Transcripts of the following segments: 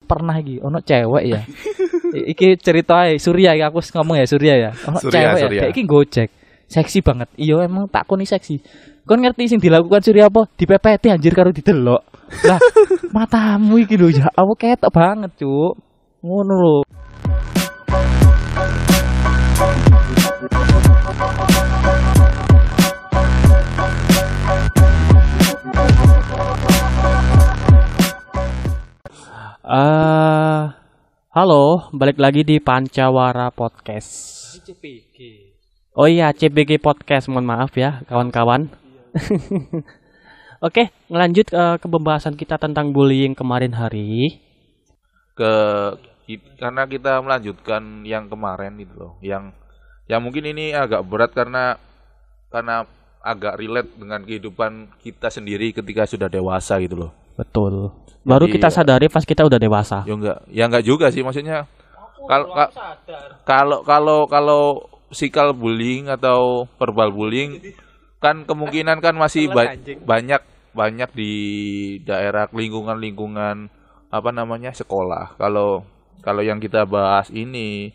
pernah iki ono cewek ya. Iki ceritae Surya ya, aku ngomong ya Surya ya. Ono cewek ya, kayak iki Gojek. Seksi banget. Iya emang tak koni seksi. Kon ngerti sing dilakukan Surya apa? Dipepeti anjir karo didelok. Lah, matamu iki lho ya, aku ketok banget, Cuk. Ngono lho. Halo, balik lagi di Pancawara Podcast. CPG. Oh iya, CPG Podcast, mohon maaf ya kawan-kawan. Oke, ngelanjut ke pembahasan kita tentang bullying kemarin hari. Karena kita melanjutkan yang kemarin itu loh, yang mungkin ini agak berat karena agak relate dengan kehidupan kita sendiri ketika sudah dewasa gitu loh. Betul. Baru kita sadari pas kita udah dewasa. Ya enggak juga sih, maksudnya kalau physical bullying atau verbal bullying kan kemungkinan kan masih banyak di daerah lingkungan apa namanya sekolah. Kalau yang kita bahas ini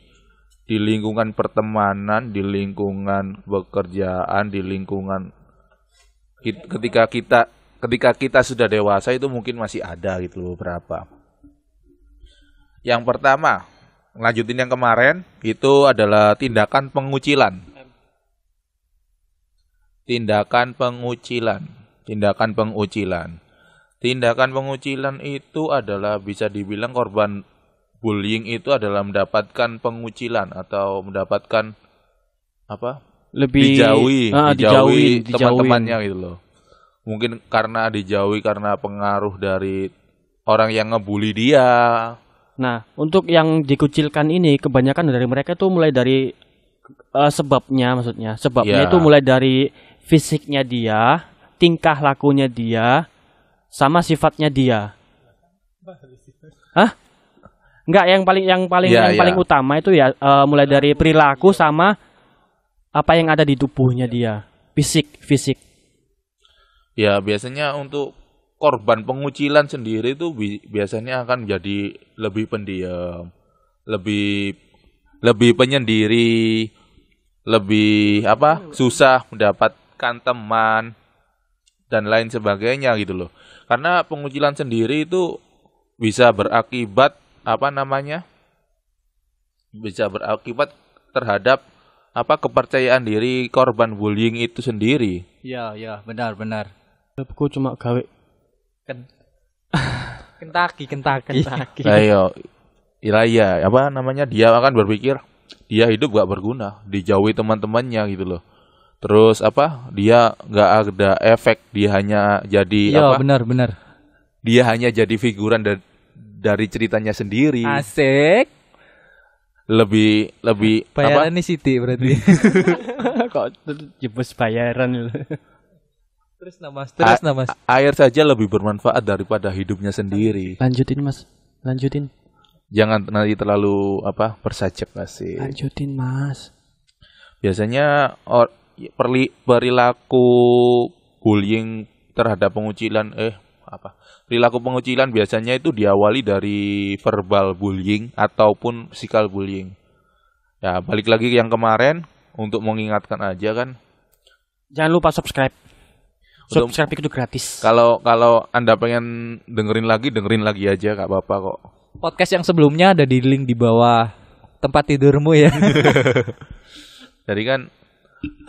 di lingkungan pertemanan, di lingkungan pekerjaan, di lingkungan ketika kita sudah dewasa itu mungkin masih ada gitu loh beberapa. Yang pertama, lanjutin yang kemarin, itu adalah tindakan pengucilan. Tindakan pengucilan itu adalah bisa dibilang korban bullying itu adalah mendapatkan pengucilan atau mendapatkan apa? Dijauhi teman-temannya gitu loh. Mungkin karena dijauhi karena pengaruh dari orang yang ngebully dia. Nah, untuk yang dikucilkan ini kebanyakan dari mereka tuh mulai dari sebabnya itu mulai dari fisiknya dia, tingkah lakunya dia, sama sifatnya dia. Hah? Enggak, yang paling utama itu ya mulai dari perilaku sama apa yang ada di tubuhnya dia, fisik. Ya, biasanya untuk korban pengucilan sendiri itu biasanya akan menjadi lebih pendiam, lebih penyendiri, lebih susah mendapatkan teman dan lain sebagainya gitu loh. Karena pengucilan sendiri itu bisa berakibat terhadap kepercayaan diri korban bullying itu sendiri. Ya, benar. Aku cuma gawe Kentaki. Ayo, iya, dia akan berpikir dia hidup gak berguna, dijauhi teman-temannya gitu loh. Terus dia gak ada efek, dia hanya jadi benar. Dia hanya jadi figuran dari ceritanya sendiri. Asik. Lebih bayaran nih Siti berarti. kok jebus bayaran. Terus Mas. Air saja lebih bermanfaat daripada hidupnya sendiri. Lanjutin Mas. Jangan nanti terlalu bersajak sih. Lanjutin Mas. Biasanya perilaku bullying terhadap pengucilan perilaku pengucilan biasanya itu diawali dari verbal bullying ataupun physical bullying. Ya, balik lagi yang kemarin untuk mengingatkan aja kan. Jangan lupa subscribe. Subscribe itu gratis. Kalau Anda pengen dengerin lagi aja, gak apa-apa kok. Podcast yang sebelumnya ada di link di bawah tempat tidurmu ya. Jadi kan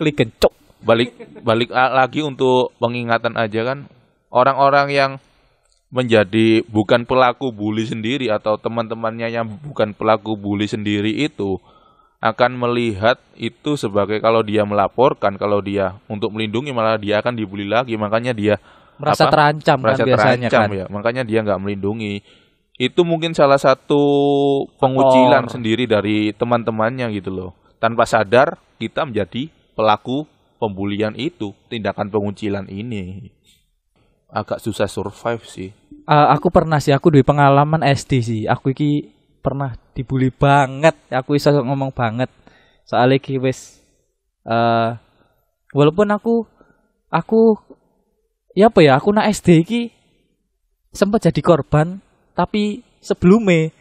klik gencok. Balik lagi untuk pengingatan aja kan, orang-orang yang menjadi bukan pelaku bully sendiri atau teman-temannya yang bukan pelaku bully sendiri itu akan melihat itu sebagai kalau dia melaporkan, kalau dia untuk melindungi malah dia akan dibully lagi, makanya dia merasa terancam biasanya kan. Ya, makanya dia nggak melindungi. Itu mungkin salah satu pengucilan sendiri dari teman-temannya gitu loh. Tanpa sadar kita menjadi pelaku pembulian itu, tindakan pengucilan ini. Agak susah survive sih. Aku pernah sih, aku duwe pengalaman SD sih. Aku iki pernah dibully banget. Aku bisa ngomong banget. Soalnya iki wis walaupun aku nak SD iki sempat jadi korban, tapi sebelumnya.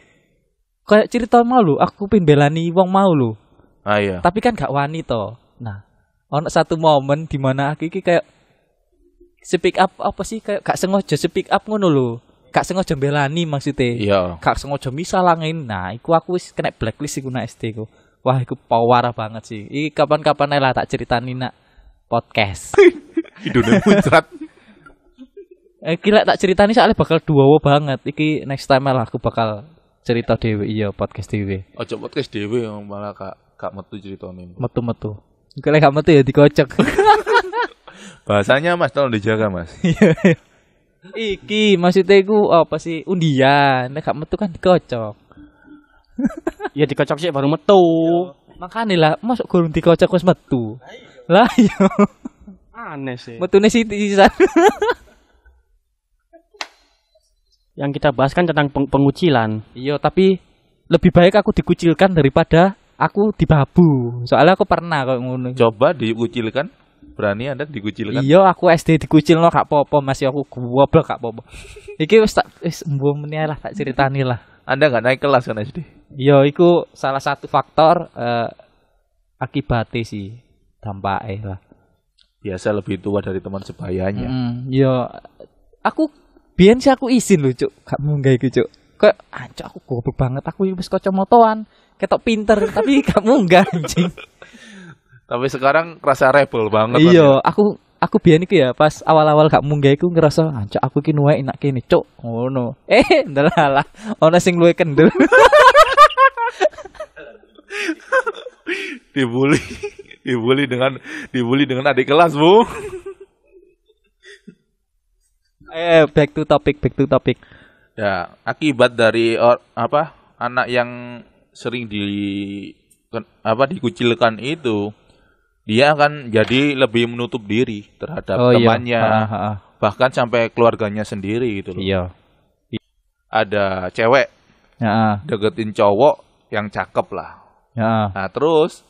Kayak cerita mau lho, aku pengen belani wong mau lho. Ah iya. Tapi kan gak wani to. Nah, ono satu momen di mana aku iki kayak speak up apa sih kayak gak sengaja speak up ngono lho. Gak sengaja belani maksudnya. Iya. Gak sengaja misalangin. Nah, iku aku wis kena blacklist iku nak SD ku. Wah, iku parah banget sih. Iki kapan-kapan ae lah tak ceritani nak podcast. Hidupnya muncrat. Gila tak ceritani soalnya bakal duawa banget. Iki next time lah aku bakal cerita dhewe iya podcast dhewe. Ojo podcast dhewe malah kak metu ceritane. Metu-metu. Kalau gak metu ya dikocok. Bahasanya Mas tolong dijaga Mas. Iki maksudnya iku apa sih undian. Nek gak metu kan dikocok. Ya dikocok sih baru metu. Makane lah masuk gurung dikocok wis metu. Lah iya. Aneh sih. Metune sitisan. Yang kita bahas kan tentang pengucilan. Iya, tapi lebih baik aku dikucilkan daripada aku dibabu. Soalnya aku pernah kok ngono. Coba dikucilkan. Berani Anda dikucilkan? Iya, aku SD dikucilno gak apa-apa, masih aku goblok gak apa-apa. Iki wis mbok meneh lah tak ceritani lah. Anda gak naik kelas kan SD? Iya, iku salah satu faktor akibatnya sih dampaknya lah. Biasa lebih tua dari teman sebayanya. Iya, aku biyen sih aku izin lho, Cuk. Gak munggah iku, Cuk. Kayak anjir aku goblok banget, aku wis kacamataan, ketok pinter tapi gak munggah anjing. Tapi sekarang kerasa rebel banget. Iya, aku biyen iku ya pas awal-awal gak munggah iku ngerasa anjir aku ki nuwe enak kene, Cuk. Ngono. Ndelalah, ono sing luwih kendel. dibully dengan adik kelas, Bu. Back to topic. Ya, akibat dari anak yang sering dikucilkan itu, dia akan jadi lebih menutup diri terhadap temannya, iya. bahkan sampai keluarganya sendiri gitu loh. Iya. Ada cewek deketin cowok yang cakep lah. Nah, terus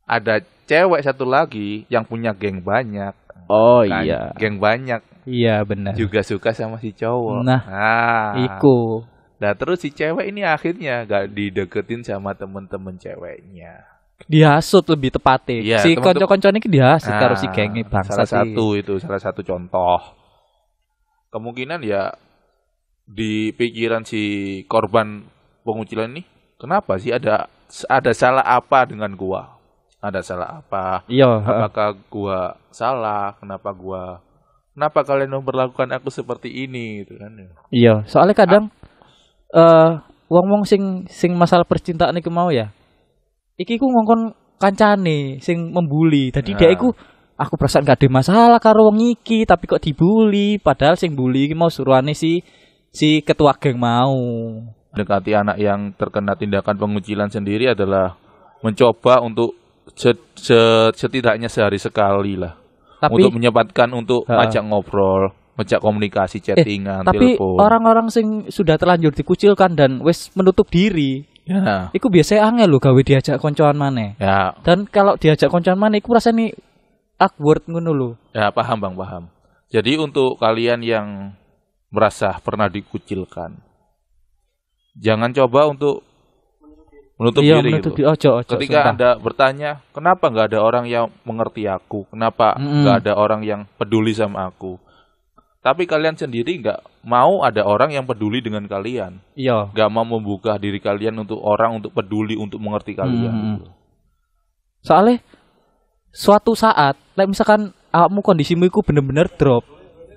ada cewek satu lagi yang punya geng banyak. Oh kan? iya. Geng banyak. Iya benar. Juga suka sama si cowok. Nah, iku. Nah terus si cewek ini akhirnya gak dideketin sama temen-temen ceweknya. Dihasut lebih tepatnya. Ya, si konco-konco ini dihasut karo si gengnya bangsa. Salah satu contoh. Kemungkinan ya di pikiran si korban pengucilan ini, kenapa sih ada salah apa dengan gua? Ada salah apa? Iya. Apakah gua salah? Kenapa kalian memperlakukan aku seperti ini gitu kan? Iya, soalnya kadang wong-wong sing masalah percintaan iku mau ya. Iki ku ngongkon kancane sing membuli. Dadi dia iku aku perasaan gak ada masalah karo wong iki, tapi kok dibully padahal sing bully iki mau suruhane si ketua geng mau. Dekati anak yang terkena tindakan pengucilan sendiri adalah mencoba untuk setidaknya sehari sekali lah. Tapi, untuk menyempatkan untuk ngajak ngobrol, ngajak komunikasi, chattingan, tapi telepon. Orang-orang sing sudah terlanjur dikucilkan dan wis menutup diri, ya. Iku biasanya angel lho gawe diajak koncoan maneh. Ya. Dan kalau diajak koncoan maneh iku rasane awkward ngono lho. Ya, paham Bang, paham. Jadi untuk kalian yang merasa pernah dikucilkan, jangan coba untuk menutup diri gitu. Ketika Anda bertanya, kenapa nggak ada orang yang mengerti aku? Kenapa nggak ada orang yang peduli sama aku? Tapi kalian sendiri nggak mau ada orang yang peduli dengan kalian. Iya. Nggak mau membuka diri kalian untuk orang untuk peduli, untuk mengerti kalian. Gitu. Soalnya suatu saat, misalkan awakmu kondisimu iku bener-bener drop,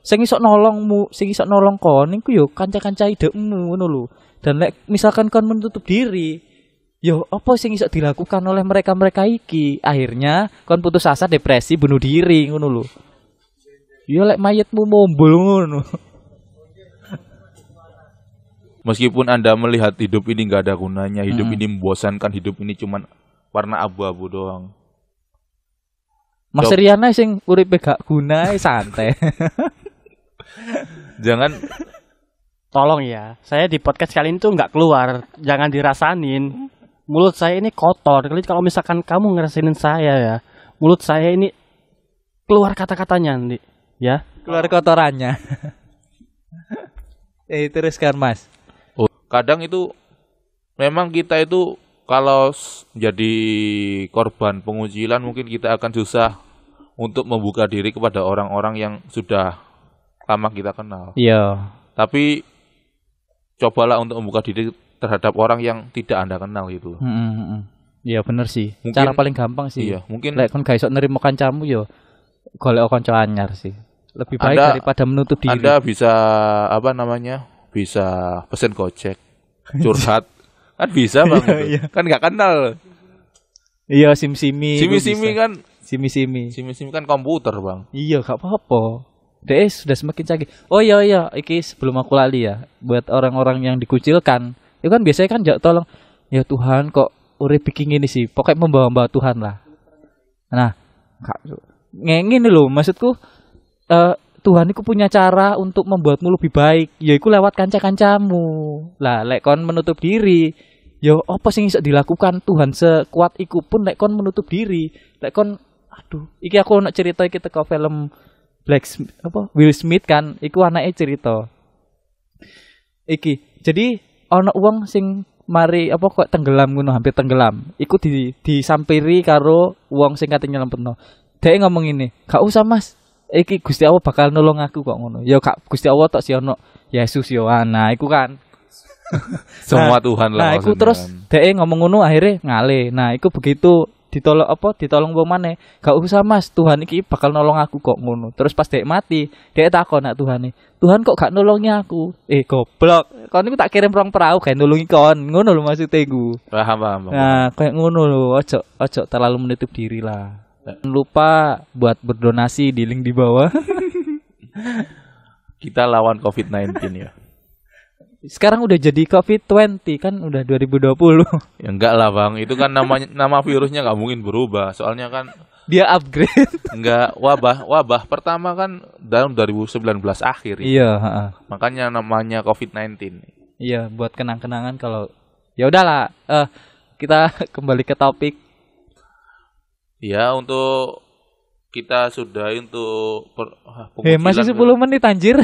sing iso nolongmu, sing iso nolong kon iku yo kanca-kanca idekmu ngono lho. Dan misalkan kon menutup diri, yo, apa sing iso dilakukan oleh mereka iki? Akhirnya kon putus asa, depresi, bunuh diri ngono lho. Yo mayatmu mombol ngono. Meskipun Anda melihat hidup ini nggak ada gunanya, hidup ini membosankan, hidup ini cuman warna abu-abu doang. Mas Riana sing uripe gak guna santai. Jangan. Tolong ya, saya di podcast kali ini tuh nggak keluar, jangan dirasanin. Mulut saya ini kotor. Kalau misalkan kamu ngerasainin saya ya, mulut saya ini keluar kata-katanya, Andi. Ya. Keluar kotorannya. Teruskan Mas. kadang itu memang kita itu kalau jadi korban pengucilan mungkin kita akan susah untuk membuka diri kepada orang-orang yang sudah lama kita kenal. Iya. Tapi cobalah untuk membuka diri terhadap orang yang tidak Anda kenal gitu. Iya bener sih. Mungkin, cara paling gampang sih. Iya, mungkin lek kon gak iso nerimo kancamu yo golek kanca anyar sih. Lebih baik daripada menutup diri. Anda bisa bisa pesen Gojek, curhat. Kan bisa Bang. Iya. Kan gak kenal. Iya, simi-simi kan simi-simi kan komputer Bang. Iya, gak apa-apa. DS sudah semakin canggih. Oh iya, iki sebelum aku lali ya, buat orang-orang yang dikucilkan, itu kan biasanya kan tolong, ya Tuhan kok urip bikin ini sih, pokoknya membawa Tuhan lah. Nah, ngene lho, maksudku Tuhan itu punya cara untuk membuatmu lebih baik, yaitu lewat kanca-kancamu. Lah, lek kon menutup diri, ya apa sing iso dilakukan Tuhan sekuat iku pun lek kon menutup diri, lek kon iki aku nak cerita iki teko film Will Smith kan, iku anake cerita. Iki, jadi ana wong sing mari kok tenggelam ngono, hampir tenggelam. Iku disampiri karo wong sing kate nyelempetno. Dhek ngomong ini, "Gak usah Mas. Iki Gusti Allah bakal nolong aku kok ngono." Ya gak Gusti Allah tok si ono Yesus yo ana, iku kan. Semua Tuhan lah. Nah, iku terus dhek ngomong ngono akhirnya ngale. Nah, iku begitu ditolong wong maneh. Gak usah Mas, Tuhan iki bakal nolong aku kok ngono. Terus pas dhek mati, dhek takon nak Tuhane, "Tuhan kok gak nolongi aku?" Goblok. Kon iku tak kirim rong perahu gawe nolongi kon. Ngono lho maksud gue. Paham. Nah, kayak ngono lho, ojo terlalu menutup diri lah. Jangan lupa buat berdonasi di link di bawah. Kita lawan COVID-19 ya. Sekarang udah jadi COVID-20 kan, udah 2020. Ya enggak lah Bang, itu kan nama virusnya nggak mungkin berubah. Soalnya kan dia upgrade. Enggak, wabah pertama kan tahun 2019 akhir. Iya, makanya namanya COVID-19. Iya, buat kenang-kenangan kalau ya udahlah, kita kembali ke topik. Ya, untuk kita sudah untuk pengucilan. Masih 10 menit anjir.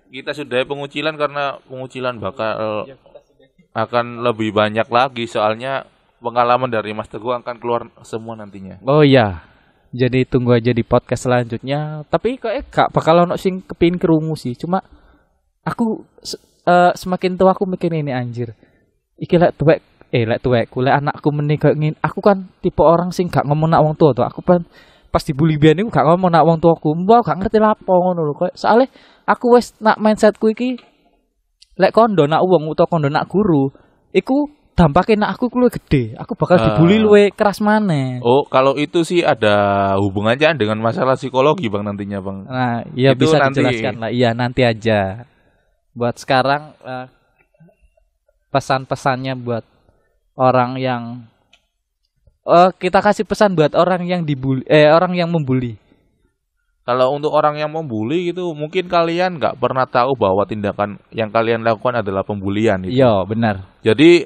Kita sudah pengucilan karena pengucilan bakal akan lebih banyak lagi, soalnya pengalaman dari Mas Teguh akan keluar semua nantinya. Oh iya. Jadi tunggu aja di podcast selanjutnya. Tapi gak bakal ono sing kepin kerungu sih. Cuma aku semakin tua aku mikir ini anjir. Iki lek tuwekku lek anakku menikah ngin. Aku kan tipe orang sing gak ngomong nak wong tua tuh. Aku kan pas dibully biyen niku gak ngomong nak wong tuaku. Mbah gak ngerti lapo ngono lho. Soale aku wis nak mindsetku iki lek kondo nak wong utawa kondo nak guru, iku dampaknya nak aku luwih gede. Aku bakal dibully luwih keras maneh. Oh, kalau itu sih ada hubungannya dengan masalah psikologi Bang nantinya Bang. Nah, iya itu bisa dijelaskan lah. Iya, nanti aja. Buat sekarang pesan-pesannya buat orang yang kita kasih pesan buat orang yang dibully, orang yang membuli. Kalau untuk orang yang membuli gitu, mungkin kalian nggak pernah tahu bahwa tindakan yang kalian lakukan adalah pembulian. Gitu. Iya, benar. Jadi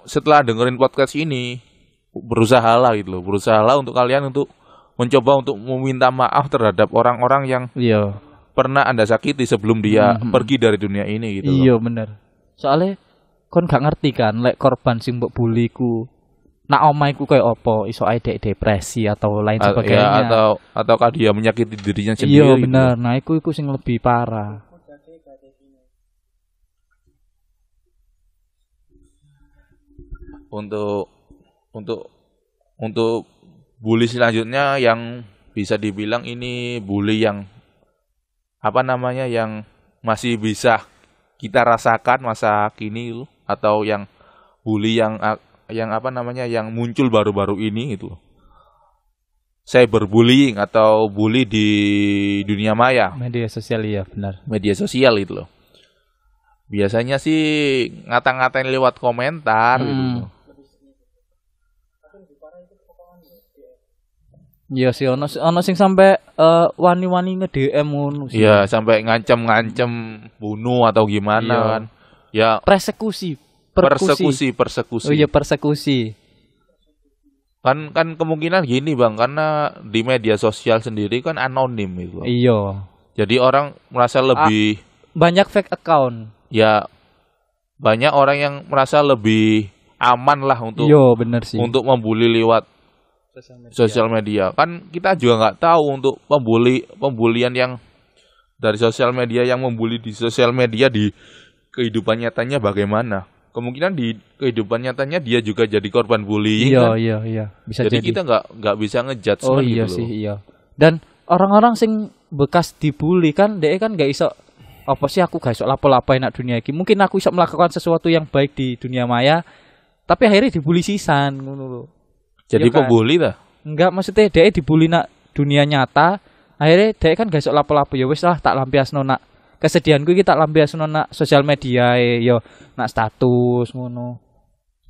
setelah dengerin podcast ini, berusahalah gitu loh, berusahalah untuk kalian untuk mencoba untuk meminta maaf terhadap orang-orang yang pernah Anda sakiti sebelum dia pergi dari dunia ini gitu. Iya, benar. Soalnya kon gak ngerti kan, lek korban sing mbok bully ku nak omaiku kayak opo, iso ae depresi atau lain sebagainya. Ya, ataukah dia menyakiti dirinya sendiri. Iya benar. Gitu. Nah, iku sing lebih parah. Untuk bully selanjutnya yang bisa dibilang ini bully yang yang masih bisa kita rasakan masa kini atau yang bully yang muncul baru-baru ini itu. Cyberbullying atau bully di dunia maya. Media sosial ya, benar. Media sosial itu loh. Biasanya sih ngata-ngatain lewat komentar gitu. Iya sih, ono sing sampai wani-wani nge-DM ngono sih. Iya, sampai ngancem-ngancem bunuh atau gimana kan. Ya, persekusi. Oh iya, persekusi. Kan kemungkinan gini Bang, karena di media sosial sendiri kan anonim itu. Iya. Jadi orang merasa lebih banyak fake account. Ya banyak orang yang merasa lebih aman lah untuk Yo, bener sih. untuk membuli lewat sosial media. Kan kita juga nggak tahu untuk pembulian yang dari sosial media yang membuli di sosial media di kehidupan nyatanya bagaimana. Kemungkinan di kehidupan nyatanya dia juga jadi korban bullying. Iya, kan? iya. Bisa jadi jadi. kita nggak bisa ngejudge Oh kan iya gitu sih, loh. iya. Dan orang-orang sing bekas dibully kan dia kan gak iso apa sih aku gak iso lapo-lapo enak dunia iki. Mungkin aku iso melakukan sesuatu yang baik di dunia maya, tapi akhirnya dibully sisan ngono lho. Jadi Ya kan? pembuli lah. Enggak, maksudnya dia dibully nak dunia nyata, akhirnya dia kan gak iso lapo-lapo, ya wis lah tak lampiasno nak kesedihanku iki tak lampiasno nak sosial media yo nak status ngono.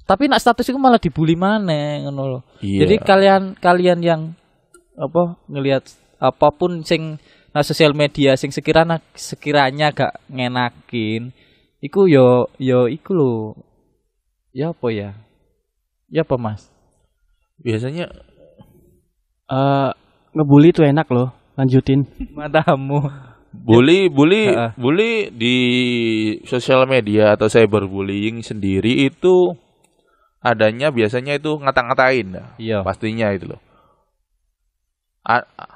Tapi nak status itu malah dibully maneh ngono lho. Iya. Jadi kalian yang apa ngelihat apapun sing nah sosial media sing sekiranya gak ngenakin iku yo iku lho. Ya apa ya? Ya apa Mas? Biasanya Ngebully tuh enak loh. Lanjutin. Matamu. Bully di sosial media atau cyberbullying sendiri itu adanya biasanya itu ngata-ngatain. Iya. Pastinya itu loh.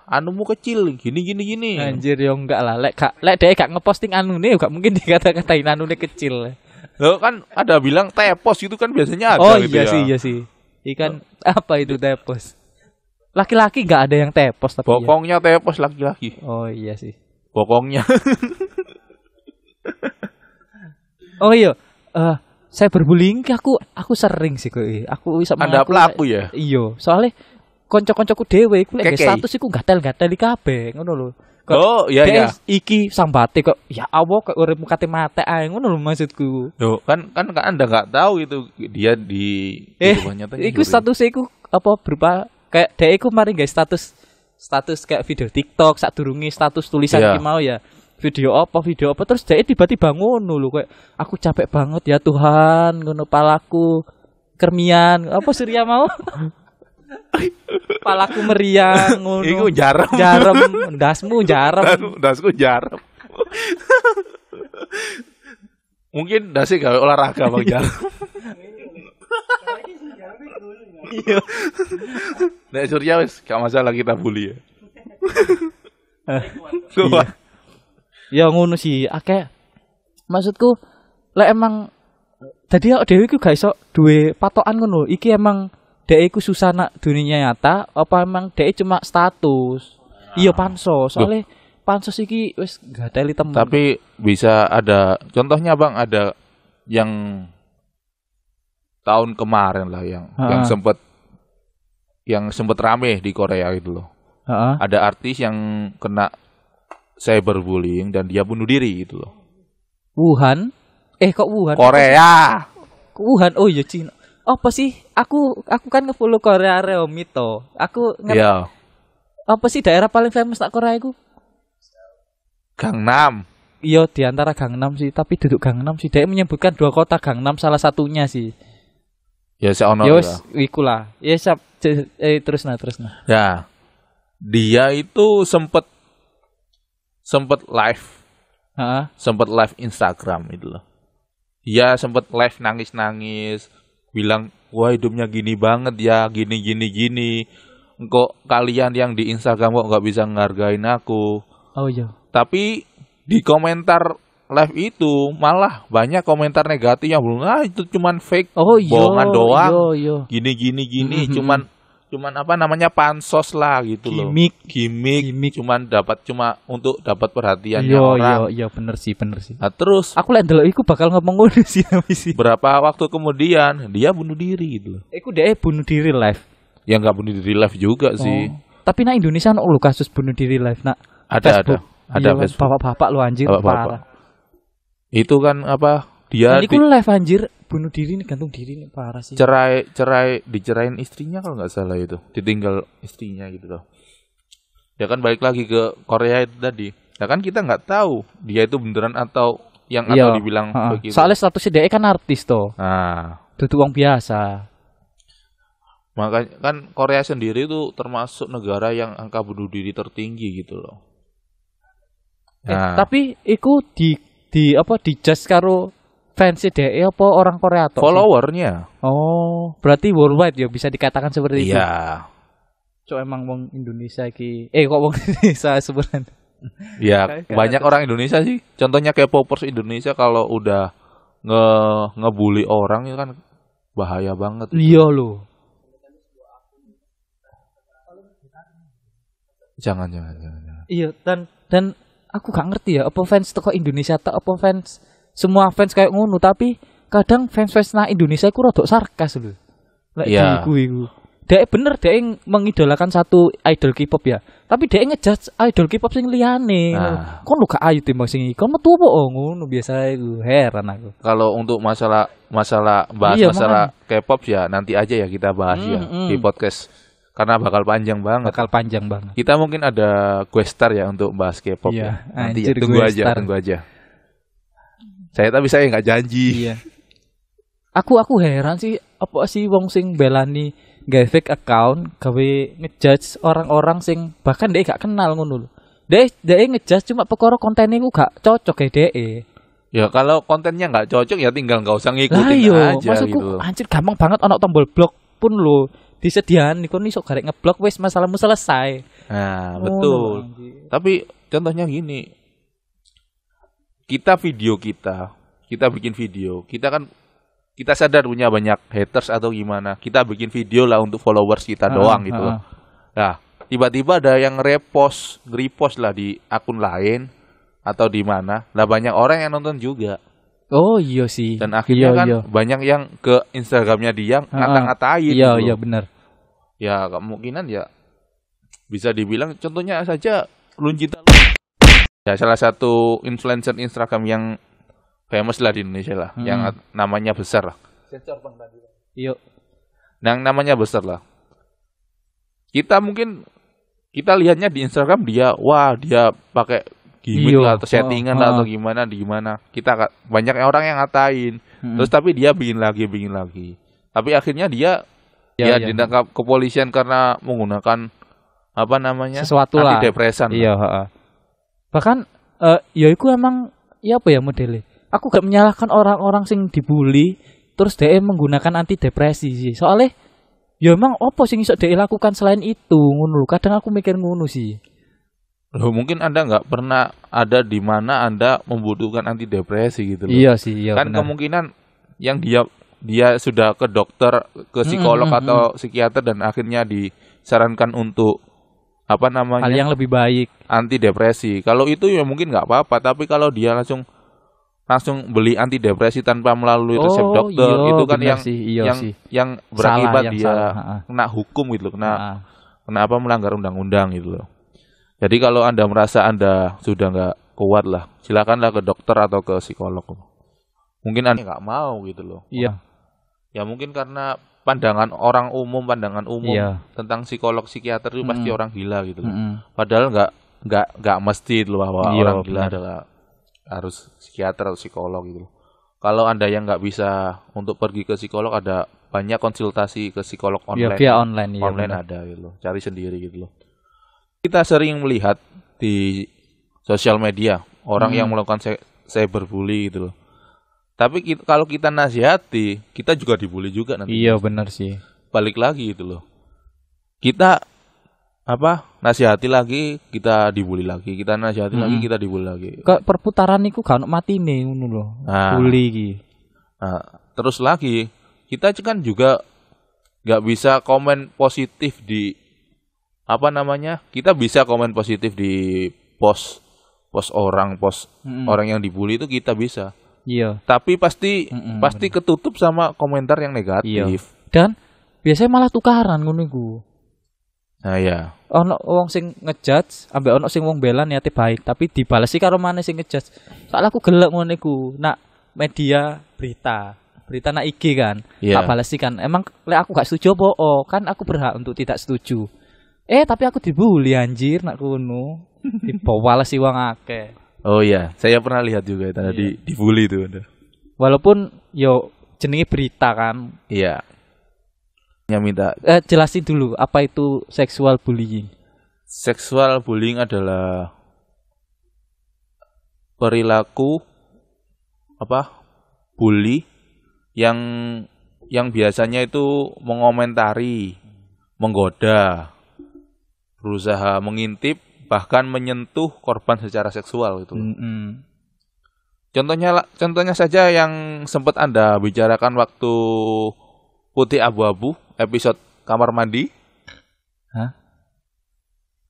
Anumu kecil gini. Anjir yo enggak lah. Lek dhek gak ngeposting anune gak mungkin dikata-katain anune kecil. Loh kan ada bilang tepos itu kan biasanya ada Oh gitu ya. iya sih. Ikan apa itu tepos? Laki-laki gak ada yang tepos tapi ya. Bokongnya tepos laki-laki. Oh iya sih. Bokongnya. Oh iya, saya berbullying aku sering sih kok. Aku bisa Ada pelaku ya? Iya, soalnya kanca-kancaku dhewe iku lek Kekei. status iku gatel-gatel kabeh ngono lho. Kok Oh iya dia iya. iki sambate kok ya Allah kok uripmu kate mate ae ngono lho maksudku. Loh, kan Anda nggak tahu itu dia di kehidupan nyatanya Iku seperti statusnya iku apa berupa kayak dhek iku mari guys status kayak video TikTok sadurunge status tulisan Iya. iki mau ya. Video apa terus dia tiba-tiba ngono lho kayak aku capek banget ya Tuhan ngono palaku kermian apa Surya mau palaku meriang ngono Iku jarum. ndasmu jarum Dasku jarum. Mungkin dasnya gawe olahraga Bang jarum. Iya. Nek Surya wis gak masalah kita bully ya. Coba. ya ngono sih akeh maksudku lek emang tadi awake dhewe iku gak iso duwe patokan ngono iki emang dhek iku susah nak dunia nyata apa emang dhek cuma status iya pansos soalnya pansos iki wis gateli temen Tapi bisa ada contohnya Bang, ada yang tahun kemarin lah yang sempet rame di Korea itu loh. heeh Ada artis yang kena cyberbullying dan dia bunuh diri gitu loh. Wuhan kok Wuhan Korea. Wuhan oh iya Cina apa sih aku kan nge-follow Korea Reomito aku Iya, apa sih daerah paling famous tak Korea iku Gangnam. iya di antara Gangnam sih tapi duduk Gangnam sih dia menyebutkan 2 kota Gangnam salah satunya sih Ya seono ya lah. wis iku lah ya terus nah Ya. Dia itu sempet live, heeh sempet live Instagram itu loh. Dia sempet live nangis-nangis, bilang, "Wah, hidupnya gini banget ya, gini. Kok kalian yang di Instagram kok nggak bisa ngehargain aku?" oh iya Tapi di komentar live itu malah banyak komentar negatif yang bilang, itu cuman fake, oh iya bohongan doang. iya Gini, cuman apa namanya pansos lah gitu loh. Gimik, cuma untuk dapat perhatiannya orang. iya bener sih Nah, terus aku lek ndelok iku bakal ngomong ngono sih sih berapa waktu kemudian dia bunuh diri gitu loh. iku dhek bunuh diri live Ya nggak bunuh diri live juga sih. tapi nak Indonesia ono lho kasus bunuh diri live nak Ada Facebook. ada Iya, Facebook. bapak-bapak lo anjir Bapak-bapak. parah Itu kan apa? Dia dan iku live anjir bunuh diri nih gantung diri nih parah sih dicerain istrinya kalau nggak salah itu, ditinggal istrinya gitu loh. Ya kan balik lagi ke Korea itu tadi. Ya kan kita nggak tahu dia itu beneran atau yang Iya. atau dibilang Heeh. begitu. Soalnya statusnya dia kan artis toh Nah, dudu wong biasa makanya kan Korea sendiri itu termasuk negara yang angka bunuh diri tertinggi gitu loh. Nah. Tapi iku di apa di judge karo fans DE apa orang Korea tok? Followernya. Oh, berarti worldwide ya bisa dikatakan seperti itu. Iya. Cok emang wong Indonesia kok wong Indonesia sebenarnya. Ya, banyak orang Indonesia sih. Contohnya K-popers Indonesia kalau udah ngebully orang itu kan bahaya banget. Iya loh. Jangan. Iya, dan aku gak ngerti ya apa fans teko Indonesia tak apa fans semua fans kayak ngono, tapi kadang fans nah Indonesia iku rada sarkas lho. Lek Iya. iku. Dek bener dek mengidolakan satu idol K-pop ya. Tapi dek ngejudge idol K-pop sing liyane. Nah. Kon lu gak ayu timbang sing iki. Kon metu apa ngono biasa iku. Heran aku. Kalau untuk masalah bahas Iya, masalah K-pop ya nanti aja ya kita bahas ya di podcast karena bakal panjang banget. Bakal panjang banget. Kita mungkin ada questar ya untuk bahas K-pop Iya, ya. Nanti anjir, ya, tunggu questar. aja. Saya nggak janji. Iya. Aku heran sih apa sih wong sing belani gawe fake account gawe ngejudge orang-orang sing bahkan dia gak kenal ngono lho. Dia ngejudge cuma perkara kontennya ku gak cocok ya dia. Ya kalau kontennya nggak cocok ya tinggal nggak usah Lah ngikutin yo, aja maksudku gitu. anjir gampang banget ono tombol blok pun lho disediani kon iso garek ngeblok wis masalahmu selesai. Nah, Ngono, betul. anjir. Tapi contohnya gini. Kita bikin video, kita sadar punya banyak haters atau gimana. Kita bikin video lah untuk followers kita doang gitu loh. Nah, tiba-tiba ada yang repost lah di akun lain atau di mana. Lah banyak orang yang nonton juga. Oh iya sih. Dan akhirnya Iya, kan iya. banyak yang ke Instagramnya dia ngata-ngatain Iya gitu iya loh. benar. Ya kemungkinan ya bisa dibilang contohnya saja Lunjita. Ya salah satu influencer Instagram yang famous lah di Indonesia lah, yang namanya besar lah. Sensor Bang tadi. Iya. Yang namanya besar lah. Kita lihatnya di Instagram dia pakai gimmick Iya. lah atau settingan lah atau gimana. Banyak orang yang ngatain. Terus tapi dia bikin lagi. Tapi akhirnya dia Iya. ditangkap kepolisian karena menggunakan apa namanya? Sesuatu lah. Antidepresan. Iya, heeh. Bahkan ya iku emang ya apa ya modelnya. Aku gak menyalahkan orang-orang sing dibully terus dia menggunakan antidepresi sih. Soalnya ya emang apa sing iso dia lakukan selain itu ngono lho. Kadang aku mikir ngono sih. Loh, mungkin Anda nggak pernah ada di mana Anda membutuhkan antidepresi gitu loh. Iya sih, iya Kan benar. kemungkinan yang dia sudah ke dokter, ke psikolog atau psikiater dan akhirnya disarankan untuk apa namanya? Hal yang lebih baik. Antidepresi. Kalau itu ya mungkin nggak apa-apa, tapi kalau dia langsung beli antidepresi tanpa melalui resep dokter, iya, itu kan benar sih, iya sih. yang berakibat Salah, yang dia salah, kena hukum gitu, Heeh. kena apa melanggar undang-undang gitu loh. Jadi kalau Anda merasa Anda sudah nggak kuat lah, silakanlah ke dokter atau ke psikolog. Mungkin Anda nggak mau gitu loh. Iya. Ya mungkin karena pandangan umum Iya. tentang psikolog psikiater itu pasti orang gila gitu loh. Mm-mm. Padahal nggak mesti loh bahwa Iya, orang gila benar. adalah harus psikiater atau psikolog gitu loh. Kalau Anda yang nggak bisa untuk pergi ke psikolog, ada banyak konsultasi ke psikolog Iya, online. via online ya. Online ada gitu loh. Cari sendiri gitu loh. Kita sering melihat di sosial media orang yang melakukan cyberbully gitu loh. Tapi kalau kita nasihati, kita juga dibully juga nanti. Iya benar sih. Balik lagi gitu loh. Kita nasihati lagi, kita dibully lagi. Kita nasihati lagi, kita dibully lagi. Kayak perputaran niku gak ono matine ngono lho. Nah. Bully iki. Nah, terus lagi kita kan juga nggak bisa komen positif di kita bisa komen positif di post orang yang dibully itu kita bisa. Iya. Tapi pasti ketutup sama komentar yang negatif. Dan biasanya malah tukaran ngono iku. Nah ya. Ono wong sing ngejudge, ambek ono sing wong bela niate baik, tapi dibalesi karo maneh sing ngejudge. Soalnya aku gelek ngono iku. Nak media berita nak IG kan, tak balesi kan. Emang lek aku gak setuju apa? Oh, kan aku berhak untuk tidak setuju. Tapi aku dibully anjir nak ngono. Dibales wong akeh. Oh iya, saya pernah lihat juga tadi dibully itu ada. Walaupun yo jenenge berita kan. Iya. Yang minta Jelasin dulu apa itu sexual bullying. Sexual bullying adalah perilaku bully yang biasanya itu mengomentari, menggoda, berusaha mengintip, bahkan menyentuh korban secara seksual gitu. Contohnya saja yang sempat Anda bicarakan waktu Putih Abu-Abu episode kamar mandi. Hah?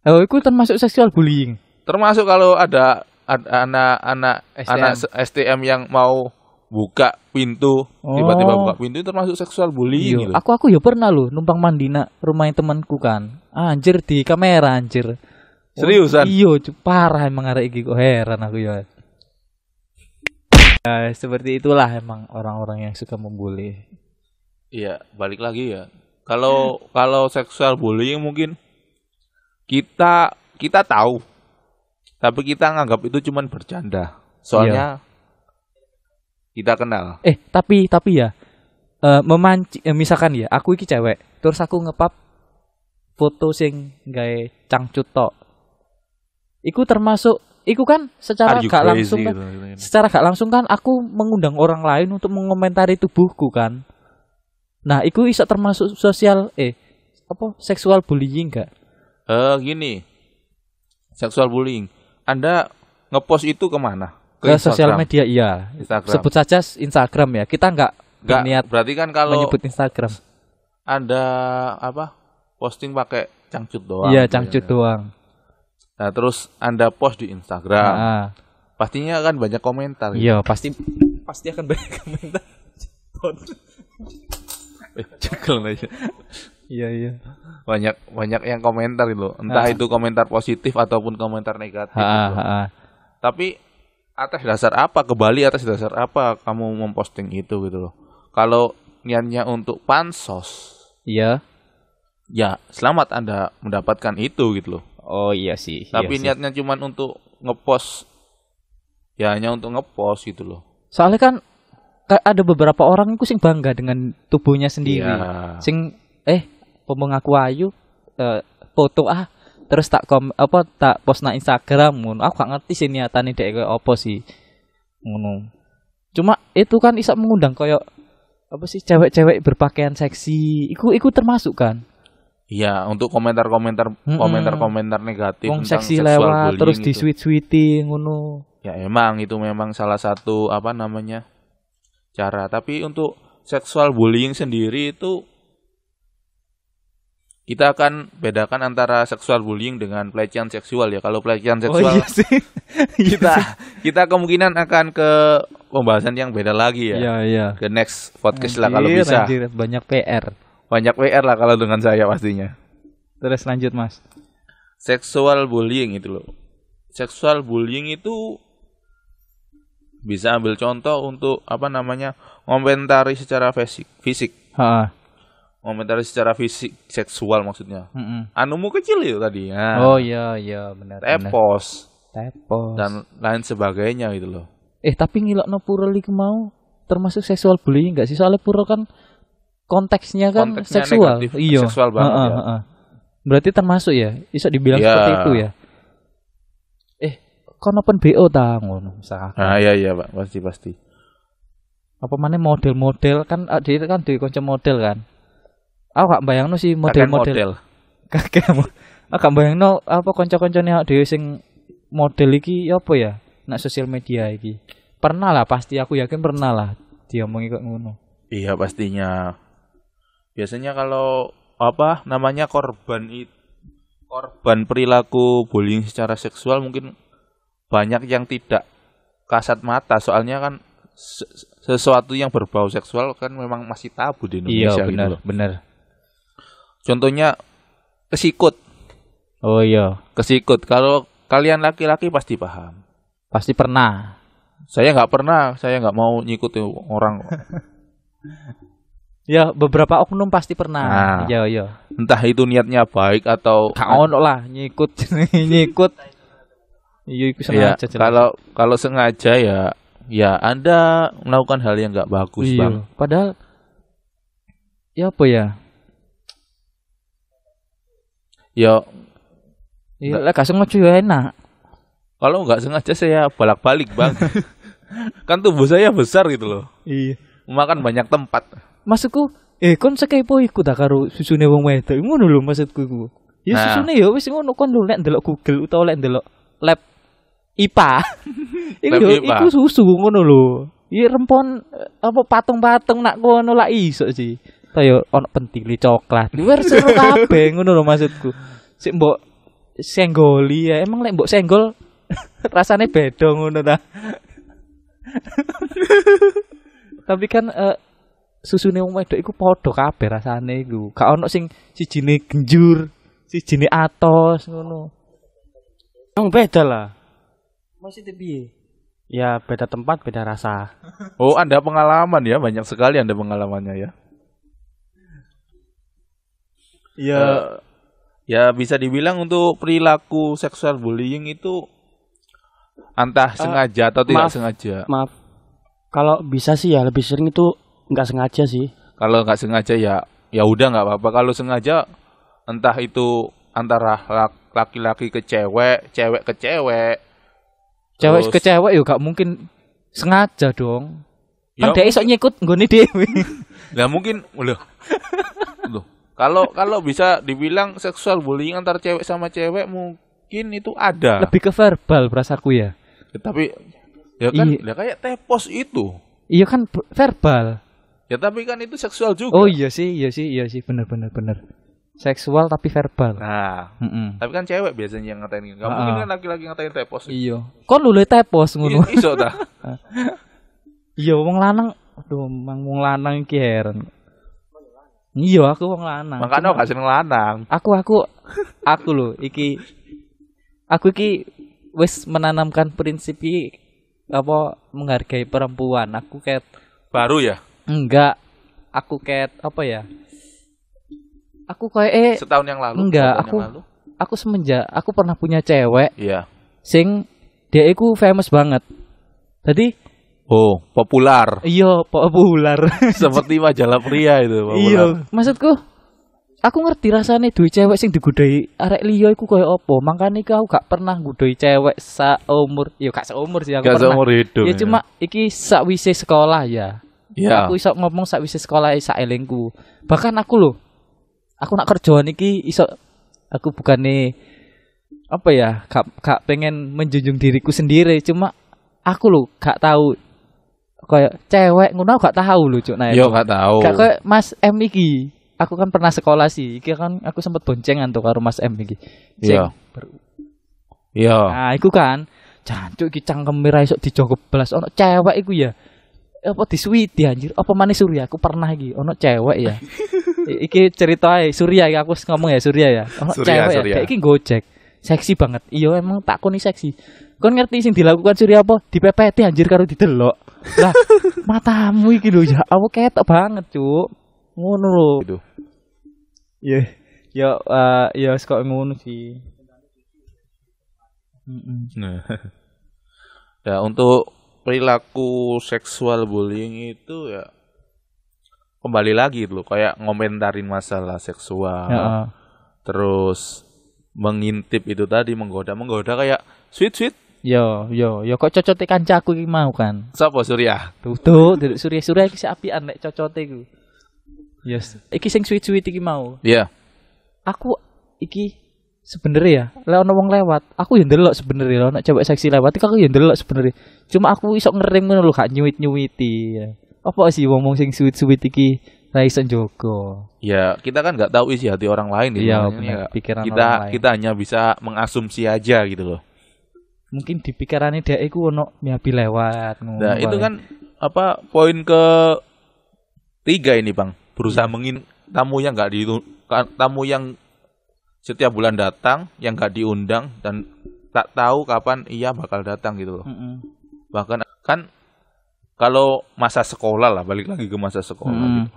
Oh, itu termasuk sexual bullying. Termasuk kalau ada anak STM yang mau buka pintu, tiba-tiba buka pintu, itu termasuk seksual bullying gitu. Aku ya pernah loh numpang mandi nak rumahnya temanku kan. Anjir di kamera anjir. Seriusan? Iya, parah emang arek iki kok heran aku ya. Ya, seperti itulah emang orang-orang yang suka membuli. Iya, balik lagi ya. Kalau seksual bullying mungkin kita tahu, tapi kita nganggap itu cuma bercanda. Soalnya kita kenal. Tapi ya memancing misalkan ya, aku iki cewek, terus aku ngepap foto sing gawe cangcut tok. Iku termasuk kan secara gak langsung kan, gitu. Secara gak langsung kan aku mengundang orang lain untuk mengomentari tubuhku kan. Nah, iku iso termasuk seksual bullying gak? Gini. Seksual bullying. Anda ngepost itu kemana? Ke sosial media, iya. Instagram. Sebut saja Instagram ya. Kita nggak berniat. Berarti kan kalau menyebut Instagram. Anda posting pakai cangcut doang. Iya, cangcut doang. Nah, terus Anda post di Instagram. Pastinya kan banyak komentar. Iya, pasti akan banyak komentar. Cekel aja. Iya. Banyak yang komentar itu. Entah itu komentar positif ataupun komentar negatif. Tapi atas dasar apa? Kembali atas dasar apa kamu memposting itu gitu loh. Kalau niatnya untuk pansos, iya. Ya, selamat Anda mendapatkan itu gitu loh. Oh iya sih. Tapi niatnya cuma untuk ngepost. Ya hanya untuk ngepost gitu loh. Soalnya kan ada beberapa orang itu sing bangga dengan tubuhnya sendiri. Iya. Sing mengaku ayu foto terus tak post na Instagram ngono. Aku gak ngerti sih niatane dhek koyo apa sih. Ngono. Cuma itu kan iso mengundang koyo cewek-cewek berpakaian seksi. Iku termasuk kan? Iya, untuk komentar-komentar negatif tentang seksi lewat bullying terus di-sweet-sweeting ngono. Ya itu memang salah satu cara. Tapi untuk seksual bullying sendiri itu kita akan bedakan antara seksual bullying dengan pelecehan seksual ya. Kalau pelecehan seksual kita kemungkinan akan ke pembahasan yang beda lagi ya. Iya. Ke next podcast lah kalau bisa. Banyak PR lah kalau dengan saya pastinya. Terus lanjut Mas. Seksual bullying itu loh. Seksual bullying itu bisa ambil contoh untuk komentari secara fisik. Komentari secara fisik seksual maksudnya. Anumu kecil itu tadi. Ya. Oh iya benar. Tepos dan dan lain sebagainya gitu loh. Tapi ngilokno purel iku mau termasuk seksual bullying enggak sih? Soalnya purel kan konteksnya seksual. Negatif, iya. Seksual banget ya. Berarti termasuk ya? Bisa dibilang seperti itu ya? Kon open BO ta ngono misalkan. Iya Pak, pasti. Apa maneh model-model kan dia kan duwe kanca model kan. Aku gak bayangno sih model-model. Kakek. Aku gak bayangno kanca-kancane dhewe sing model iki apa ya? Nak sosial media iki. Pernah lah pasti, aku yakin pernah lah diomongi kok ngono. Iya pastinya. Biasanya kalau korban perilaku bullying secara seksual mungkin banyak yang tidak kasat mata, soalnya kan sesuatu yang berbau seksual kan memang masih tabu di Indonesia. Iya benar. Contohnya kesikut. Oh iya, kesikut. Kalau kalian laki-laki pasti paham. Pasti pernah. Saya nggak pernah, saya nggak mau nyikut orang. Ya beberapa oknum pasti pernah. Iya. Entah itu niatnya baik atau ono lah nyikut. Iya, itu sengaja. Kalau sengaja ya Anda melakukan hal yang nggak bagus, Bang. Padahal ya apa ya? Ya, lah gak sengaja ya enak. Kalau nggak sengaja saya bolak-balik, Bang. Kan tubuh saya besar gitu loh. Iya. Makan banyak tempat. Maksudku, kon sekepo iku ta karo susune wong wedok. Ngono lho maksudku iku. Ya susune ya wis ngono kon lho nek ndelok Google utawa lek ndelok lab IPA. Iku susu ngono lho. Iya rempon apa patung-patung nak kono lak iso sih. Kaya ono pentile coklat. Luwih seru kabeh ngono lho maksudku. Sik mbok senggoli ya. Emang lek mbok senggol rasane beda ngono ta. Tapi kan susune wong wedok iku padha kabeh rasane iku. Gak ono sing sijine genjur, sijine atos ngono. Emang beda lah. Maksudnya piye? Ya beda tempat, beda rasa. Oh, Anda pengalaman ya, banyak sekali Anda pengalamannya ya. Ya, ya bisa dibilang untuk perilaku seksual bullying itu entah sengaja atau tidak sengaja. Maaf. Kalau bisa sih ya lebih sering itu nggak sengaja sih. Kalau nggak sengaja ya udah nggak apa-apa. Kalau sengaja entah itu antara laki-laki ke cewek, cewek ke cewek. Cewek ke cewek ya gak mungkin sengaja dong. Kan dia iso nyikut nggone dhewe. Lah mungkin loh. Kalau bisa dibilang seksual bullying antar cewek sama cewek mungkin itu ada. Lebih ke verbal perasaku ya. Tapi ya kan kayak tepos itu. Iya kan verbal. Ya tapi kan itu seksual juga. Oh iya sih benar. Seksual tapi verbal. Nah, tapi kan cewek biasanya yang ngatain. Gak mungkin kan laki-laki ngatain tepos. Iya. Kok lu tepos ngono? Iso ta. Iya wong lanang, aduh wong lanang iki heran. Iya aku wong lanang. Makanya gak seneng lanang. Aku lho iki wis menanamkan prinsip iki apa menghargai perempuan. Aku kayak baru ya? Enggak. Aku kayak apa ya? Aku kayak setahun yang lalu. Enggak, aku semenjak aku pernah punya cewek. Iya. Sing dia iku famous banget. Tadi populer. Iya, populer. Seperti majalah pria itu, populer. Iya, maksudku aku ngerti rasane duwe cewek sing digodhoi arek liya iku koyo apa. Makane aku gak pernah nggodhoi cewek saumur, ya gak seumur sih aku gak pernah. Seumur hidup. Ya cuma iki sakwise sekolah ya. Iya. Aku iso ngomong sakwise sekolah saelingku. Bahkan aku nak kerjaan iki iso aku bukane apa ya gak pengen menjunjung diriku sendiri, cuma aku gak tahu kayak cewek ngono gak tahu cuk nah. Yo gak tahu. Gak kayak Mas M iki. Aku kan pernah sekolah sih. Iki kan aku sempat boncengan tuh karo Mas M iki. Iya. Iya. Nah, iku kan jancuk iki cangkeme ra iso dijogo belas ono cewek iku ya. Apa disuwiti anjir? Apa maneh Surya? Aku pernah iki ono cewek ya. Iki cerita Surya ya, aku ngomong ya Surya ya. Ono cewek ya, kayak iki Gojek. Seksi banget. Iya emang tak koni seksi. Kon ngerti sing dilakukan Surya apa? Dipepeti anjir karo didelok. Lah, matamu iki lho ya, aku ketok banget, Cuk. Ngono lho. Gitu. Ya kok ngono sih. Ya untuk perilaku seksual bullying itu ya kembali lagi loh kayak ngomentarin masalah seksual. Ya. Terus mengintip itu tadi menggoda kayak sweet. Yo kok cocote kancaku iki mau kan. Sapa Surya? Tuh, Surya iki apian nek cocote iku. Yes. Iki sing sweet iki mau. Iya. Aku iki sebenarnya ya, lek ono wong lewat, aku ya ndelok sebenarnya ono cewek seksi lewat, aku ya ndelok sebenarnya. Cuma aku iso ngerem ngono lho, gak nyuwit-nyuwiti ya. Apa sih wong sing sweet iki ra iso njogo. Ya, kita kan enggak tahu isi hati orang lain ya. Pikiran orang lain. Kita hanya bisa mengasumsi aja gitu loh. Mungkin di pikirannya dia iku ono nyabi lewat. Nah, itu kan apa poin ke 3 ini, Bang. Berusaha tamu yang setiap bulan datang yang gak diundang dan tak tahu kapan ia bakal datang gitu loh. Bahkan kan kalau masa sekolah lah, balik lagi ke masa sekolah gitu.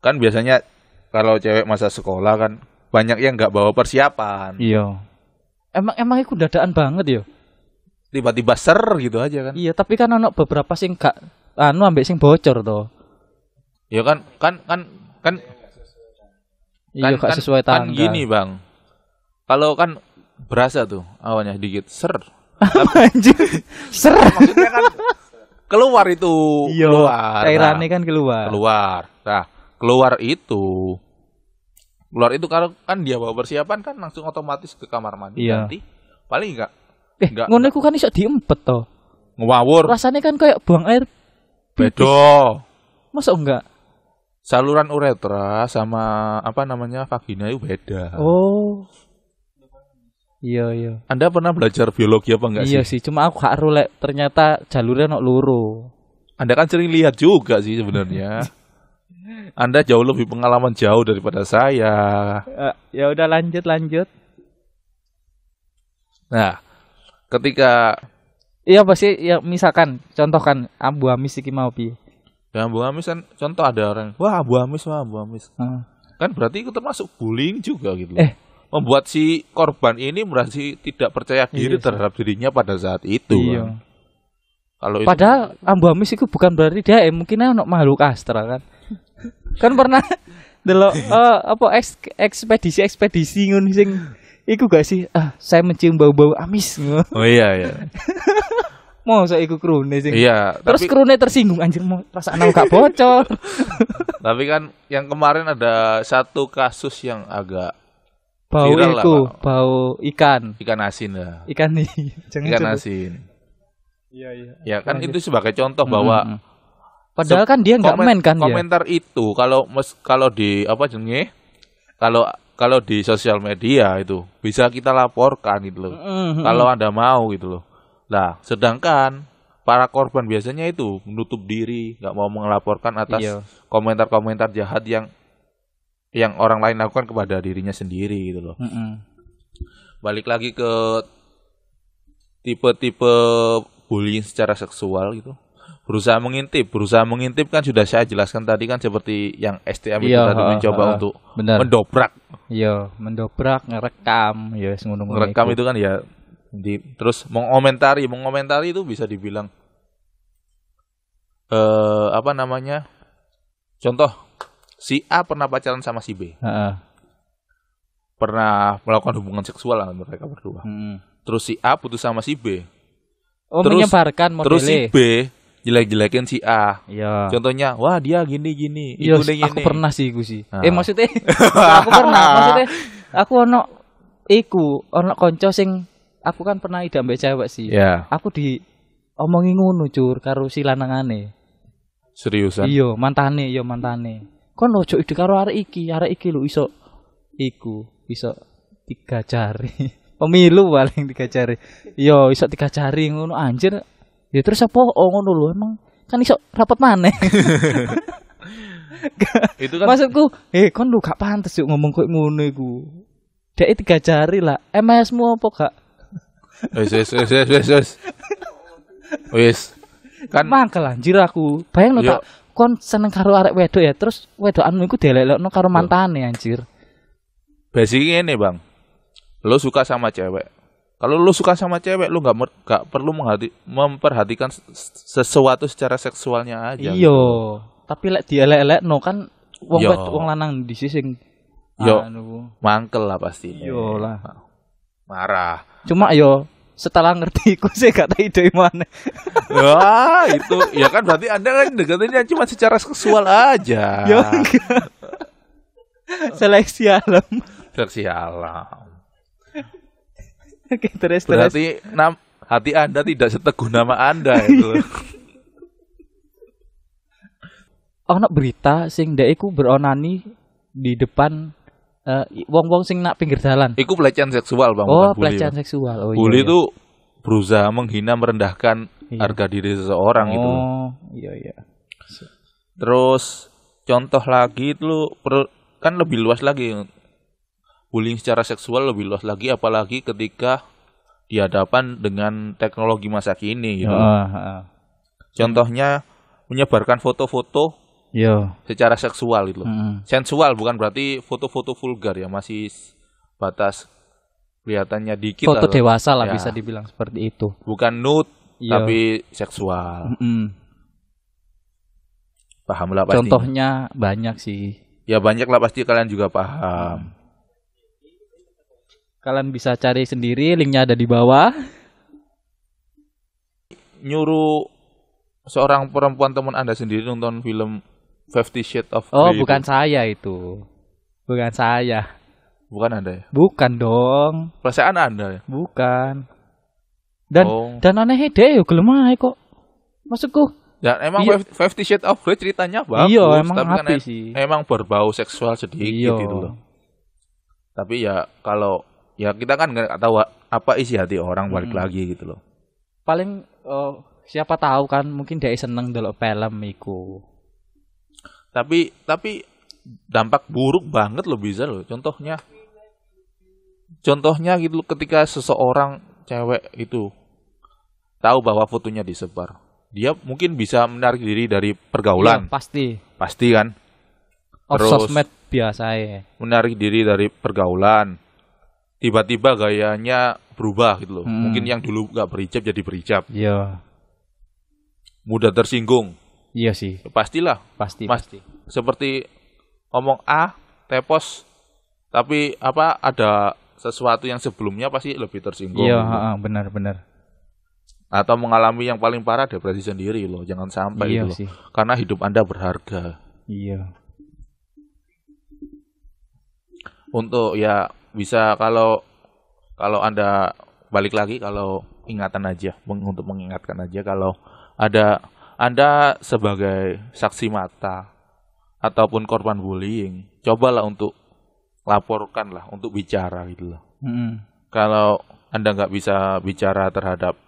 Kan biasanya kalau cewek masa sekolah kan banyak yang gak bawa persiapan. Iya. Emang itu dadaan banget ya. Tiba-tiba ser gitu aja kan. Iya, tapi kan ono beberapa sing gak ambek sing bocor to. Ya kan iya, gak sesuai tanggal. Kan gini, Bang. Kalau kan berasa tuh awalnya dikit ser. Anjir. Ser. Maksudnya kan keluar itu, keluar. Cairannya kan keluar. Nah, keluar itu kalau kan dia bawa persiapan kan langsung otomatis ke kamar mandi ganti. Paling enggak. Ngono iku kan iso diempet to. Ngawur. Rasanya kan kayak buang air. Beda. Masa enggak? Saluran uretra sama vagina itu beda. Oh. Iya. Anda pernah belajar biologi apa enggak sih? Iya sih, cuma aku gak lek ternyata jalurnya nok loro. Anda kan sering lihat juga sih sebenarnya. Anda jauh lebih pengalaman jauh daripada saya. Ya udah lanjut. Nah, ketika pasti ya misalkan contohkan Abu Amis iki mau piye? Ya Abu Amis kan contoh ada orang, wah Abu Amis. Kan berarti itu termasuk bullying juga gitu. Membuat si korban ini merasa tidak percaya diri terhadap dirinya pada saat itu. Iya. Kan. Kalau padahal Ambu Amis itu bukan berarti dia mungkin ono makhluk astral kan. Kan pernah delok ekspedisi ngono sing iku gak sih? Saya mencium bau-bau amis. Oh iya. Masa iku krune sing. Iya, terus krune tersinggung anjir mau perasaan aku gak bocor. Tapi kan yang kemarin ada satu kasus yang agak bau viral itu, lah, bau ikan asin lah. Ikan nih, ikan asin. Iya. Ya kan itu sebagai contoh bahwa padahal kan dia nggak main kan komentar dia. Itu kalau di kalau di sosial media itu bisa kita laporkan gitu loh. Kalau Anda mau gitu loh. Nah, sedangkan para korban biasanya itu menutup diri, nggak mau melaporkan atas komentar-komentar jahat yang orang lain lakukan kepada dirinya sendiri gitu loh. Balik lagi ke tipe-tipe bullying secara seksual gitu. Berusaha mengintip kan sudah saya jelaskan tadi kan seperti yang STM itu tadi mencoba untuk mendobrak. Iya, mendobrak, ngerekam, ya ngono-ngono. Ngerekam itu kan ya terus mengomentari itu bisa dibilang contoh si A pernah pacaran sama si B. Pernah melakukan hubungan seksual lah mereka berdua. Terus si A putus sama si B. Menyebarkan modelnya. Terus si B jelek-jelekin si A. Iya. Contohnya, wah dia gini. Iya, aku pernah sih iku sih. Maksudnya aku pernah. Maksudnya aku ono kanca sing aku kan pernah ida mbek cewek sih. Yeah. Aku omongin ngono cur karo si lanangane. Seriusan? Iya, mantane. Kon ojo ide karo arek iki lho iso 3 jari. Pemilu paling 3 jari. Iya, iso 3 jari ngono anjir. Ya terus apa ngono lho emang kan iso rapat maneh. Itu kan maksudku, kon lu gak pantes yuk ngomong koyo ngono iku. Dek 3 jari lah. MS-mu apa gak? Wis. Kan mangkel anjir aku. Bayangno tak kon seneng karo arek wedok ya, terus wedokanmu iku dielek-elekno karo mantane anjir. Basicnya ini bang, lo suka sama cewek. Kalau lo suka sama cewek, lo nggak perlu memperhatikan sesuatu secara seksualnya aja. Iya, gitu. Tapi lek dielek-elekno kan wong lanang di sising. Mangkel lah pasti. Iya lah. Marah. Cuma setelah ngerti iku sih gak tahu ide mana. Wah, itu ya kan berarti Anda kan deketinnya cuma secara seksual aja. Ya enggak. Seleksi alam. Oke, terus. Berarti hati Anda tidak seteguh nama Anda itu. Ono berita sing ndek iku beronani di depan wong-wong sing nak pinggir jalan. Iku pelecehan seksual, Bang. Oh, pelecehan seksual. Oh, bully itu berusaha menghina, merendahkan harga diri seseorang gitu. Oh, iya. Terus contoh lagi itu kan lebih luas lagi. Bullying secara seksual lebih luas lagi apalagi ketika dihadapan dengan teknologi masa kini gitu. Contohnya menyebarkan foto-foto secara seksual itu. Sensual bukan berarti foto-foto vulgar ya, masih batas kelihatannya dikit. Foto dewasa lah bisa dibilang seperti itu. Bukan nude tapi seksual. Paham lah pasti. Contohnya banyak sih. Ya banyak lah pasti kalian juga paham. Kalian bisa cari sendiri, linknya ada di bawah. Nyuruh seorang perempuan teman Anda sendiri nonton film 50 Shades of Grey. Oh, bukan saya itu. Bukan saya. Bukan Anda ya? Bukan dong. Perasaan Anda ya? Bukan. Dan anehnya deh yo gelem ae kok. Maksudku. Ya emang iya. 50 Shades of Grey ceritanya bagus, iya, emang tapi kan sih. emang berbau seksual sedikit iya. gitu loh. Tapi ya kalau ya kita kan nggak tahu apa isi hati orang balik lagi gitu loh. Paling siapa tahu kan mungkin dia seneng delok film iku. Tapi dampak buruk banget loh bisa loh. Contohnya gitu loh, ketika seseorang cewek itu tahu bahwa fotonya disebar. Dia mungkin bisa menarik diri dari pergaulan. Iya, pasti kan. Terus sosmed biasa ya. Menarik diri dari pergaulan. Tiba-tiba gayanya berubah gitu loh. Mungkin yang dulu gak berhijab jadi berhijab. Iya. Mudah tersinggung. Iya sih. Pastilah. Pasti. Seperti ngomong A, tepos, tapi ada sesuatu yang sebelumnya pasti lebih tersinggung. Iya, benar. Atau mengalami yang paling parah depresi sendiri loh. Jangan sampai itu loh. Sih. Karena hidup Anda berharga. Iya. Untuk ya bisa kalau Anda balik lagi kalau ingatan aja, untuk mengingatkan aja kalau ada Anda sebagai saksi mata ataupun korban bullying, cobalah untuk laporkan lah, untuk bicara gitu loh. Kalau Anda nggak bisa bicara terhadap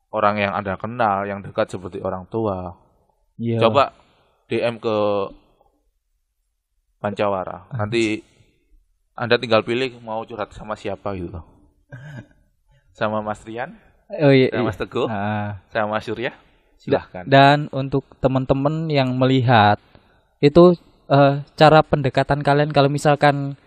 orang yang Anda kenal, yang dekat seperti orang tua, coba DM ke Pancawara. Nanti Anda tinggal pilih mau curhat sama siapa gitu loh. Sama Mas Rian, sama Mas Teguh, sama Mas Surya. Silahkan. Dan untuk teman-teman yang melihat itu cara pendekatan kalian kalau misalkan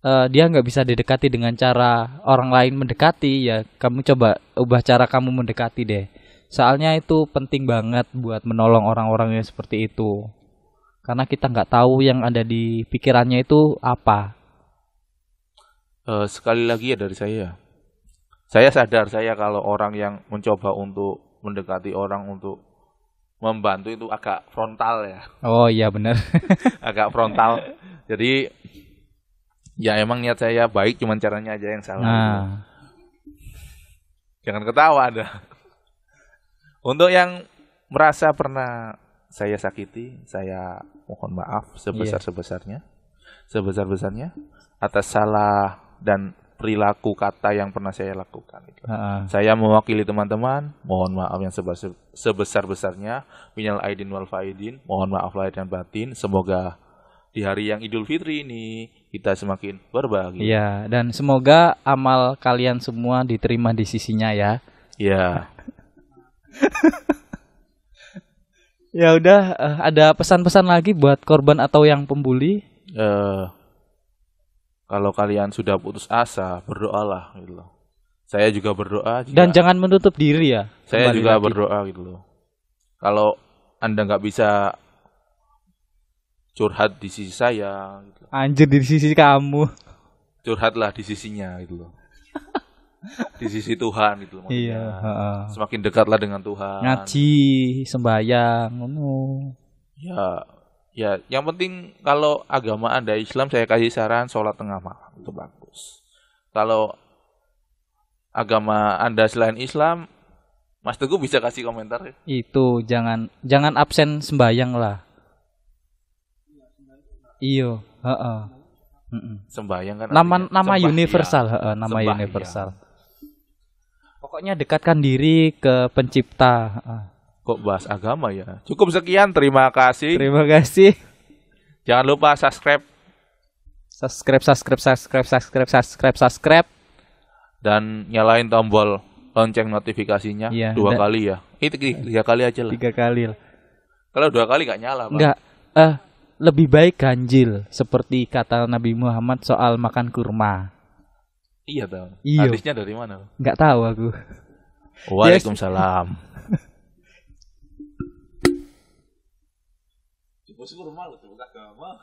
dia nggak bisa didekati dengan cara orang lain mendekati, ya kamu coba ubah cara kamu mendekati deh. Soalnya itu penting banget buat menolong orang-orang yang seperti itu. Karena kita nggak tahu yang ada di pikirannya itu apa. Sekali lagi ya dari saya sadar kalau orang yang mencoba untuk mendekati orang untuk membantu itu agak frontal ya. Oh iya benar. Agak frontal. Jadi ya emang niat saya baik, cuman caranya aja yang salah. Jangan ketawa Anda. Untuk yang merasa pernah saya sakiti, saya mohon maaf sebesar-besarnya atas salah dan perilaku kata yang pernah saya lakukan. Saya mewakili teman-teman, mohon maaf yang sebesar-besarnya. Minal aidin wal faidin, mohon maaf lahir dan batin. Semoga di hari yang Idul Fitri ini kita semakin berbahagia. Iya, dan semoga amal kalian semua diterima di sisinya ya. Iya. Ya udah, ada pesan-pesan lagi buat korban atau yang pembuli? Kalau kalian sudah putus asa, berdoalah gitu loh. Saya juga berdoa. Dan jangan menutup diri ya. Saya juga berdoa gitu loh. Kalau Anda nggak bisa curhat di sisi saya gitu. Anjir, di sisi kamu. Curhatlah di sisinya gitu loh. Di sisi Tuhan gitu loh. Iya. Semakin dekatlah dengan Tuhan. Ngaji, sembahyang, Ya, yang penting kalau agama Anda Islam, saya kasih saran sholat tengah malam itu bagus. Kalau agama Anda selain Islam, Mas Teguh bisa kasih komentar ya? Itu jangan absen sembahyang lah. Iyo, Sembahyang kan nama universal, nama universal. Pokoknya dekatkan diri ke pencipta. Kok bahas agama ya? Cukup sekian, terima kasih. Terima kasih. Jangan lupa subscribe. Subscribe. Dan nyalain tombol lonceng notifikasinya 2 kali ya. Itu 3 kali aja lah. 3 kali lah. Kalau 2 kali nggak nyala, Pak. Enggak. Lebih baik ganjil seperti kata Nabi Muhammad soal makan kurma. Iya tahu. Iyo. Hadisnya dari mana? Enggak tahu aku. Waalaikumsalam. Bos kurma lu tuh agama.